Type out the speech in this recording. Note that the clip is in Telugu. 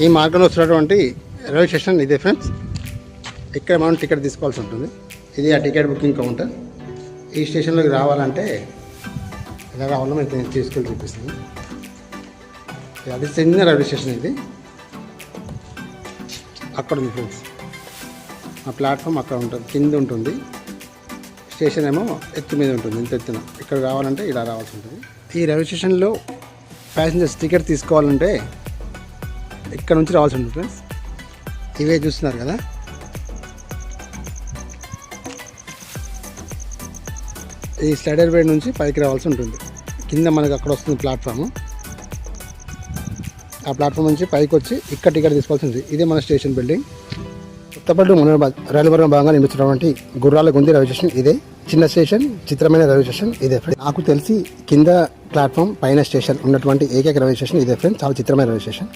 ఈ మార్గంలో వస్తున్నటువంటి రైల్వే స్టేషన్ ఇదే ఫ్రెండ్స్. ఇక్కడ మనం టికెట్ తీసుకోవాల్సి ఉంటుంది. ఇది ఆ టికెట్ బుకింగ్ కౌంటర్. ఈ స్టేషన్లోకి రావాలంటే ఇలా రావాలో నేను తీసుకెళ్ళి చూపిస్తాను. అది చిన్న రైల్వే స్టేషన్. ఇది అక్కడ ఉంది ఫ్రెండ్స్. ఆ ప్లాట్ఫామ్ అక్కడ ఉంటుంది, కింద ఉంటుంది. స్టేషన్ ఏమో ఎత్తు మీద ఉంటుంది, ఇంత ఎత్తున. ఇక్కడ రావాలంటే ఇలా రావాల్సి ఉంటుంది. ఈ రైల్వే స్టేషన్లో ప్యాసింజర్స్ టికెట్ తీసుకోవాలంటే ఇక్కడ నుంచి రావాల్సి ఉంటుంది ఫ్రెండ్స్. ఇవే చూస్తున్నారు కదా, ఈ స్లైడర్ బెడ్ నుంచి పైకి రావాల్సి ఉంటుంది. కింద మనకు అక్కడ వస్తుంది ప్లాట్ఫామ్. ఆ ప్లాట్ఫామ్ నుంచి పైకి వచ్చి ఇక్కడ టికెట్ తీసుకోవాల్సి ఉంటుంది. ఇదే మన స్టేషన్ బిల్డింగ్. కొత్తపల్లి మునీరాబాద్ రైలు మార్గం భాగంగా నిర్మిస్తున్నటువంటి గుర్రాల గుంది రైల్వే స్టేషన్ ఇదే. చిన్న స్టేషన్, చిత్రమైన రైల్వే స్టేషన్ ఇదే ఫ్రెండ్. నాకు తెలిసి కింద ప్లాట్ఫామ్ పైన స్టేషన్ ఉన్నటువంటి ఏకైక రైల్వే స్టేషన్ ఇదే ఫ్రెండ్. చాలా చిత్రమైన రైల్వే స్టేషన్.